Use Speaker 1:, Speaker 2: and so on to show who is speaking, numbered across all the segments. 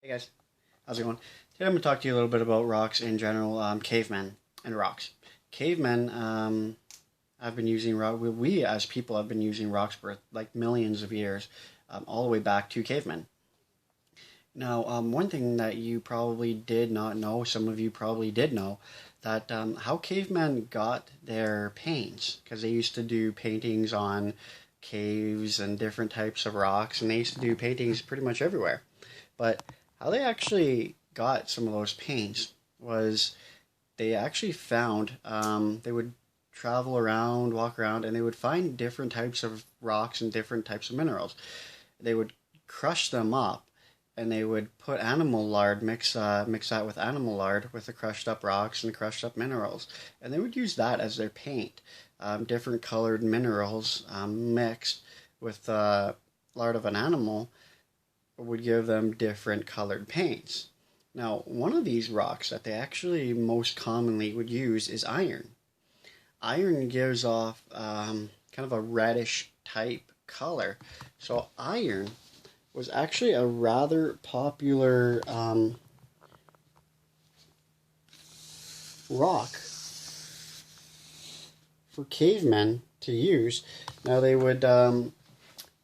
Speaker 1: Hey guys, how's it going? Today I'm going to talk to you a little bit about rocks in general, cavemen and rocks. Cavemen, have been using rock. We as people have been using rocks for like millions of years, all the way back to cavemen. Now, one thing that you probably did not know, some of you probably did know, that how cavemen got their paints, because they used to do paintings on caves and different types of rocks, and they used to do paintings pretty much everywhere. But how they actually got some of those paints was they actually found, they would travel around, walk around, and they would find different types of rocks and different types of minerals. They would crush them up, and they would put animal lard, mix that with animal lard with the crushed up rocks and the crushed up minerals, and they would use that as their paint. Different colored minerals mixed with lard of an animal would give them different colored paints. Now, one of these rocks that they actually most commonly would use is iron. Iron gives off kind of a reddish type color. So iron was actually a rather popular rock for cavemen to use. Now they would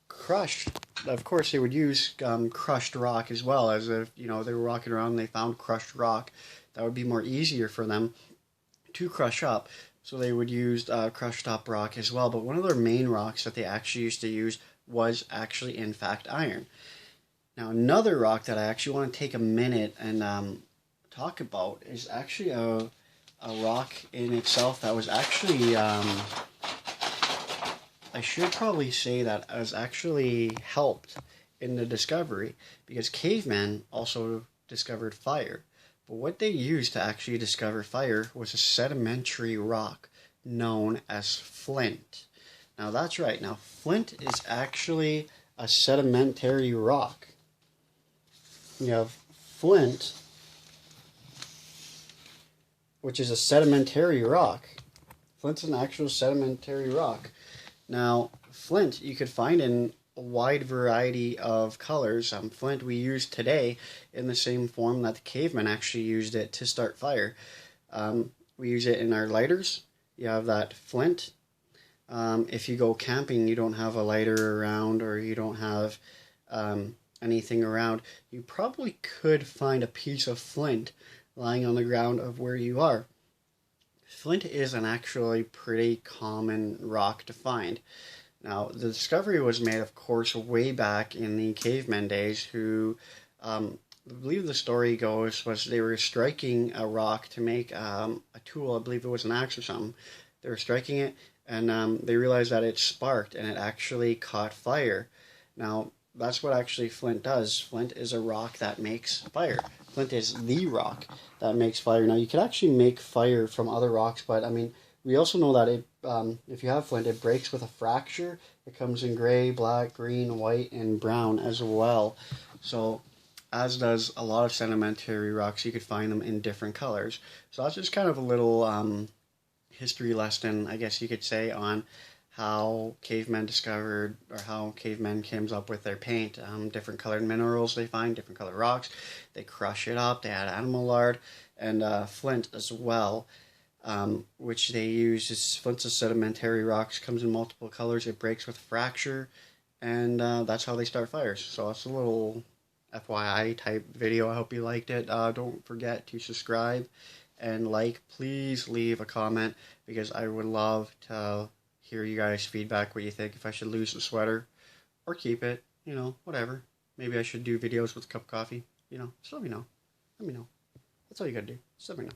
Speaker 1: crush, of course they would use crushed rock as well, as if they were walking around and they found crushed rock. That would be more easier for them to crush up, so they would use crushed up rock as well. But one of their main rocks that they actually used to use was actually in fact iron. Now another rock that I actually want to take a minute and talk about is actually a rock in itself that was actually I should probably say that I was actually helped in the discovery, because cavemen also discovered fire. But what they used to actually discover fire was a sedimentary rock known as flint. Now that's right. Now flint is actually a sedimentary rock. You have flint, which is a sedimentary rock. Flint's an actual sedimentary rock. Now, flint you could find in a wide variety of colors. Flint we use today in the same form that the cavemen actually used it to start fire. We use it in our lighters. You have that flint. If you go camping, you don't have a lighter around, or you don't have anything around, you probably could find a piece of flint lying on the ground of where you are. Flint is an actually pretty common rock to find. Now, the discovery was made, of course, way back in the cavemen days, who, I believe the story goes, was they were striking a rock to make a tool. I believe it was an axe or something. They were striking it, and they realized that it sparked, and it actually caught fire. Now, that's what actually flint does. Flint is a rock that makes fire. Flint is the rock that makes fire. Now, you could actually make fire from other rocks, but I mean, we also know that if you have flint, it breaks with a fracture. It comes in gray, black, green, white, and brown as well. So, as does a lot of sedimentary rocks, you could find them in different colors. So that's just kind of a little history lesson, I guess you could say, on how cavemen discovered, or how cavemen came up with their paint. Different colored minerals they find, different colored rocks. They crush it up, they add animal lard, and flint as well, which they use. Flint's a sedimentary rocks, comes in multiple colors, it breaks with fracture, and that's how they start fires. So that's a little FYI type video. I hope you liked it. Don't forget to subscribe and like. Please leave a comment, because I would love to hear you guys' feedback, what you think, if I should lose the sweater or keep it, whatever. Maybe I should do videos with a cup of coffee, just let me know. Let me know. That's all you gotta do. Just let me know.